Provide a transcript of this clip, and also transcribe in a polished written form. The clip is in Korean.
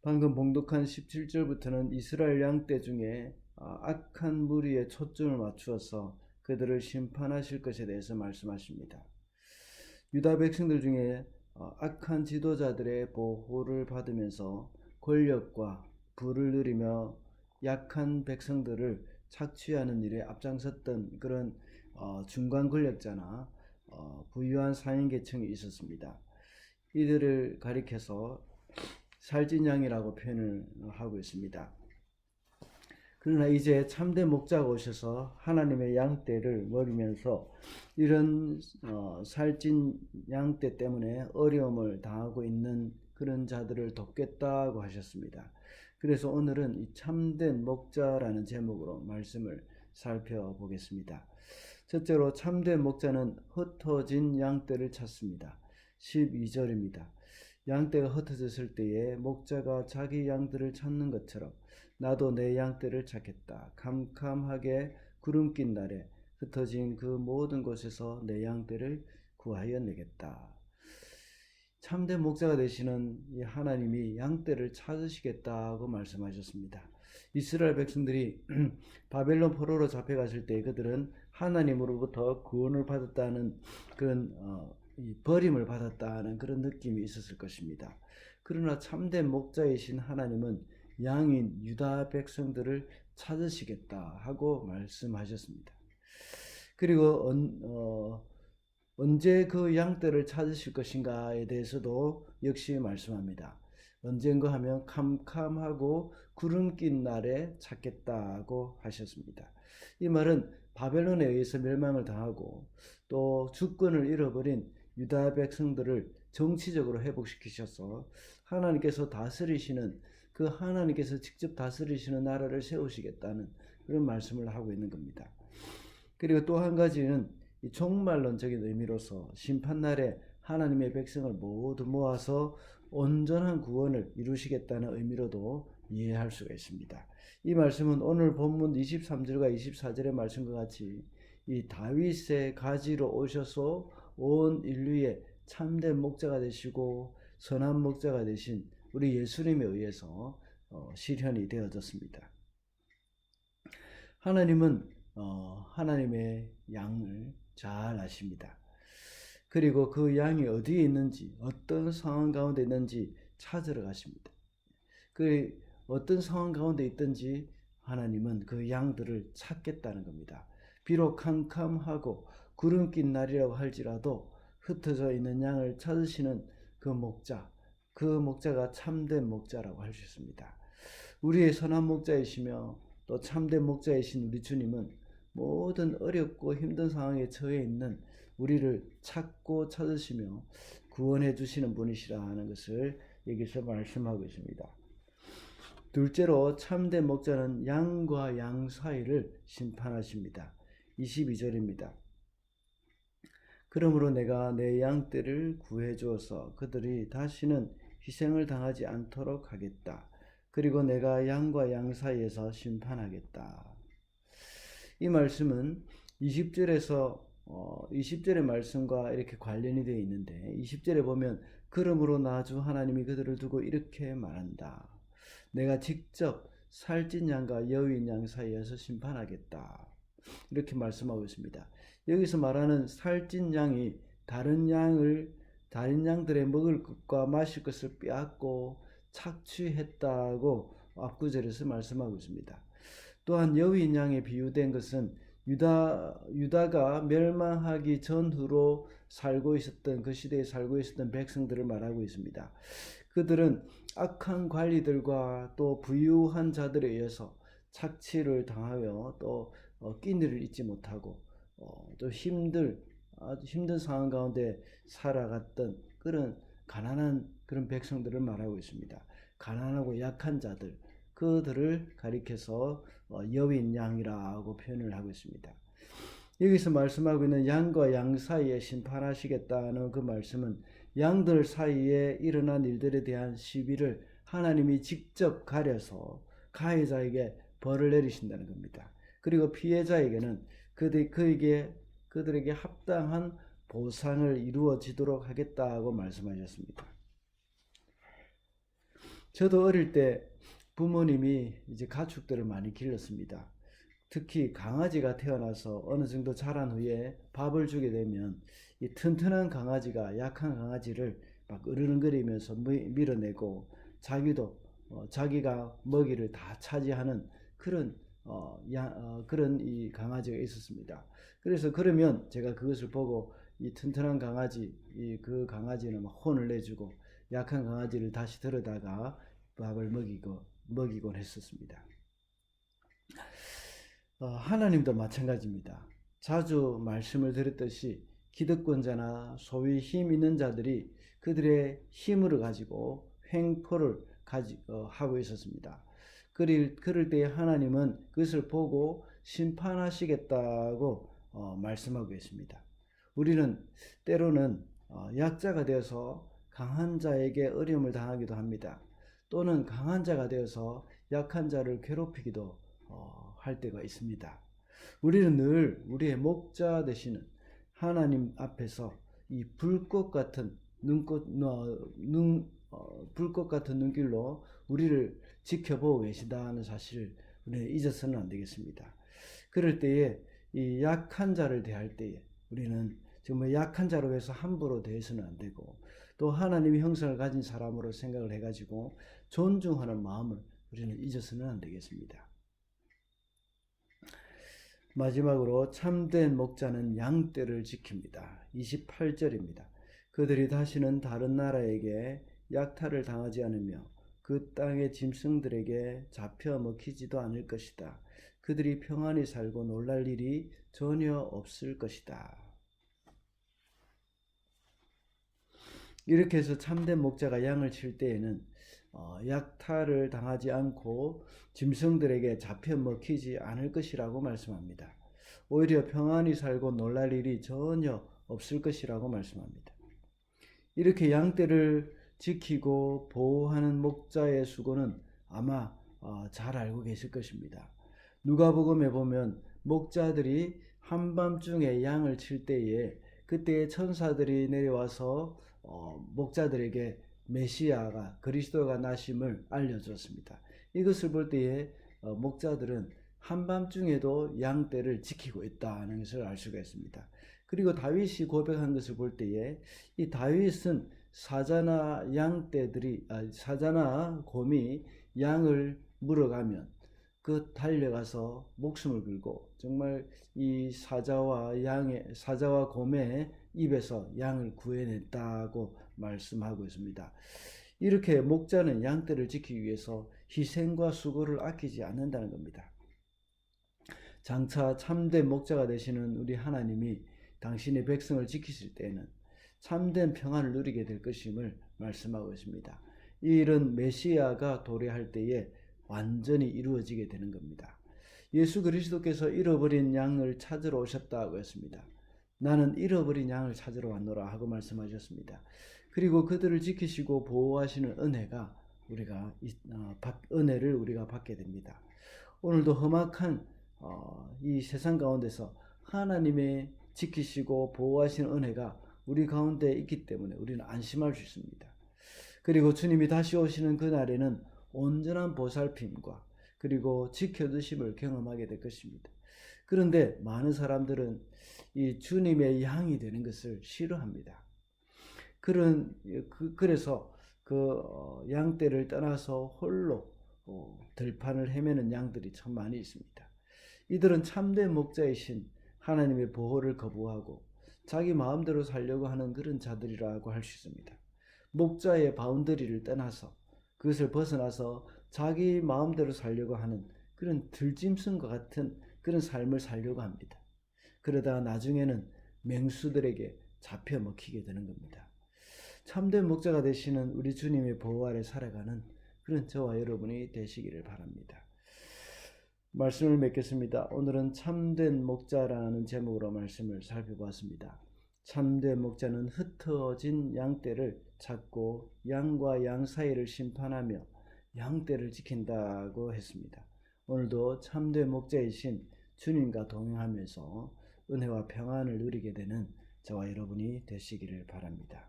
방금 봉독한 17절부터는 이스라엘 양떼 중에 악한 무리에 초점을 맞추어서 그들을 심판하실 것에 대해서 말씀하십니다. 유다 백성들 중에 악한 지도자들의 보호를 받으면서 권력과 부를 누리며 약한 백성들을 착취하는 일에 앞장섰던 그런 중간 권력자나 부유한 상인 계층이 있었습니다. 이들을 가리켜서 살찐 양이라고 표현을 하고 있습니다. 그러나 이제 참된 목자가 오셔서 하나님의 양떼를 먹이면서 이런 살찐 양떼 때문에 어려움을 당하고 있는 그런 자들을 돕겠다고 하셨습니다. 그래서 오늘은 이 참된 목자라는 제목으로 말씀을 살펴보겠습니다. 첫째로 참된 목자는 흩어진 양떼를 찾습니다. 12절입니다. 양떼가 흩어졌을 때에 목자가 자기 양들을 찾는 것처럼 나도 내 양떼를 찾겠다. 캄캄하게 구름 낀 날에 흩어진 그 모든 곳에서 내 양떼를 구하여 내겠다. 참된 목자가 되시는 이 하나님이 양떼를 찾으시겠다고 말씀하셨습니다. 이스라엘 백성들이 바벨론 포로로 잡혀갔을 때 그들은 하나님으로부터 구원을 받았다는 그런 버림을 받았다는 그런 느낌이 있었을 것입니다. 그러나 참된 목자이신 하나님은 양인 유다 백성들을 찾으시겠다 하고 말씀하셨습니다. 그리고 언제 그 양떼를 찾으실 것인가에 대해서도 역시 말씀합니다. 언젠가 하면 캄캄하고 구름 낀 날에 찾겠다고 하셨습니다. 이 말은 바벨론에 의해서 멸망을 당하고 또 주권을 잃어버린 유다 백성들을 정치적으로 회복시키셔서 하나님께서 다스리시는 그 하나님께서 직접 다스리시는 나라를 세우시겠다는 그런 말씀을 하고 있는 겁니다. 그리고 또 한 가지는 이 종말론적인 의미로서 심판날에 하나님의 백성을 모두 모아서 온전한 구원을 이루시겠다는 의미로도 이해할 수가 있습니다. 이 말씀은 오늘 본문 23절과 24절의 말씀과 같이 이 다윗의 가지로 오셔서 온 인류의 참된 목자가 되시고 선한 목자가 되신 우리 예수님에 의해서 실현이 되어졌습니다. 하나님은 하나님의 양을 잘 아십니다. 그리고 그 양이 어디에 있는지 어떤 상황 가운데 있는지 찾으러 가십니다. 그 어떤 상황 가운데 있든지 하나님은 그 양들을 찾겠다는 겁니다. 비록 캄캄하고 구름 낀 날이라고 할지라도 흩어져 있는 양을 찾으시는 그 목자가 참된 목자라고 할 수 있습니다. 우리의 선한 목자이시며 또 참된 목자이신 우리 주님은 모든 어렵고 힘든 상황에 처해 있는 우리를 찾고 찾으시며 구원해 주시는 분이시라 하는 것을 여기서 말씀하고 있습니다. 둘째로 참된 목자는 양과 양 사이를 심판하십니다. 22절입니다. 그러므로 내가 내 양떼를 구해 주어서 그들이 다시는 희생을 당하지 않도록 하겠다. 그리고 내가 양과 양 사이에서 심판하겠다. 이 말씀은 20절의 말씀과 이렇게 관련이 되어 있는데 20절에 보면 그러므로 나 주 하나님이 그들을 두고 이렇게 말한다. 내가 직접 살찐 양과 여윈 양 사이에서 심판하겠다. 이렇게 말씀하고 있습니다. 여기서 말하는 살찐 양이 다른 양들의 먹을 것과 마실 것을 빼앗고 착취했다고 앞구절에서 말씀하고 있습니다. 또한 여윈 양에 비유된 것은 유다가 멸망하기 전후로 살고 있었던 그 시대에 살고 있었던 백성들을 말하고 있습니다. 그들은 악한 관리들과 또 부유한 자들에 의해서 착취를 당하여 또 끼니를 잊지 못하고 또 아주 힘든 상황 가운데 살아갔던 그런 가난한 그런 백성들을 말하고 있습니다. 가난하고 약한 자들, 그들을 가리켜서 여윈 양이라고 표현을 하고 있습니다. 여기서 말씀하고 있는 양과 양 사이에 심판하시겠다는 그 말씀은 양들 사이에 일어난 일들에 대한 시비를 하나님이 직접 가려서 가해자에게 벌을 내리신다는 겁니다. 그리고 피해자에게는 그들에게 합당한 보상을 이루어지도록 하겠다고 말씀하셨습니다. 저도 어릴 때 부모님이 이제 가축들을 많이 길렀습니다. 특히 강아지가 태어나서 어느 정도 자란 후에 밥을 주게 되면 이 튼튼한 강아지가 약한 강아지를 막 으르렁거리면서 밀어내고 자기도 자기가 먹이를 다 차지하는 그런 그런 이 강아지가 있었습니다. 그래서 그러면 제가 그것을 보고 이 튼튼한 강아지, 그 강아지는 막 혼을 내주고 약한 강아지를 다시 들여다가 밥을 먹이곤 했었습니다. 하나님도 마찬가지입니다. 자주 말씀을 드렸듯이 기득권자나 소위 힘 있는 자들이 그들의 힘을 가지고 횡포를 하고 있었습니다. 그럴 때 하나님은 그것을 보고 심판하시겠다고 말씀하고 있습니다. 우리는 때로는 약자가 되어서 강한 자에게 어려움을 당하기도 합니다. 또는 강한 자가 되어서 약한 자를 괴롭히기도 할 때가 있습니다. 우리는 늘 우리의 목자 되시는 하나님 앞에서 이 불꽃 같은 불꽃 같은 눈길로 우리를 지켜보고 계시다는 사실을 우리는 잊어서는 안 되겠습니다. 그럴 때에 이 약한 자를 대할 때에 우리는 정말 약한 자로 해서 함부로 대해서는 안 되고, 또 하나님의 형상을 가진 사람으로 생각을 해가지고 존중하는 마음을 우리는 잊어서는 안 되겠습니다. 마지막으로 참된 목자는 양떼를 지킵니다. 28절입니다. 그들이 다시는 다른 나라에게 약탈을 당하지 않으며 그 땅의 짐승들에게 잡혀 먹히지도 않을 것이다. 그들이 평안히 살고 놀랄 일이 전혀 없을 것이다. 이렇게 해서 참된 목자가 양을 칠 때에는 약탈을 당하지 않고 짐승들에게 잡혀 먹히지 않을 것이라고 말씀합니다. 오히려 평안히 살고 놀랄 일이 전혀 없을 것이라고 말씀합니다. 이렇게 양떼를 지키고 보호하는 목자의 수고는 아마 잘 알고 계실 것입니다. 누가복음에 보면 목자들이 한밤중에 양을 칠 때에 그때 천사들이 내려와서 목자들에게 메시아가 그리스도가 나심을 알려주었습니다. 이것을 볼 때에 목자들은 한밤중에도 양떼를 지키고 있다는 것을 알 수가 있습니다. 그리고 다윗이 고백한 것을 볼 때에 이 다윗은 사자나 곰이 양을 물어가면 그 달려가서 목숨을 걸고 정말 이 사자와 곰의 입에서 양을 구해냈다고 말씀하고 있습니다. 이렇게 목자는 양떼를 지키기 위해서 희생과 수고를 아끼지 않는다는 겁니다. 장차 참된 목자가 되시는 우리 하나님이 당신의 백성을 지키실 때에는 참된 평안을 누리게 될 것임을 말씀하고 있습니다. 이 일은 메시아가 도래할 때에 완전히 이루어지게 되는 겁니다. 예수 그리스도께서 잃어버린 양을 찾으러 오셨다고 했습니다. 나는 잃어버린 양을 찾으러 왔노라 하고 말씀하셨습니다. 그리고 그들을 지키시고 보호하시는 은혜를 우리가 받게 됩니다. 오늘도 험악한 이 세상 가운데서 하나님의 지키시고 보호하시는 은혜가 우리 가운데 있기 때문에 우리는 안심할 수 있습니다. 그리고 주님이 다시 오시는 그날에는 온전한 보살핌과 그리고 지켜주심을 경험하게 될 것입니다. 그런데 많은 사람들은 이 주님의 양이 되는 것을 싫어합니다. 그래서 양떼를 떠나서 홀로 들판을 헤매는 양들이 참 많이 있습니다. 이들은 참된 목자이신 하나님의 보호를 거부하고 자기 마음대로 살려고 하는 그런 자들이라고 할 수 있습니다. 목자의 바운더리를 떠나서 그것을 벗어나서 자기 마음대로 살려고 하는 그런 들짐승과 같은 그런 삶을 살려고 합니다. 그러다가 나중에는 맹수들에게 잡혀 먹히게 되는 겁니다. 참된 목자가 되시는 우리 주님의 보호 아래 살아가는 그런 저와 여러분이 되시기를 바랍니다. 말씀을 맺겠습니다. 오늘은 참된 목자라는 제목으로 말씀을 살펴보았습니다. 참된 목자는 흩어진 양떼를 찾고 양과 양 사이를 심판하며 양떼를 지킨다고 했습니다. 오늘도 참된 목자이신 주님과 동행하면서 은혜와 평안을 누리게 되는 저와 여러분이 되시기를 바랍니다.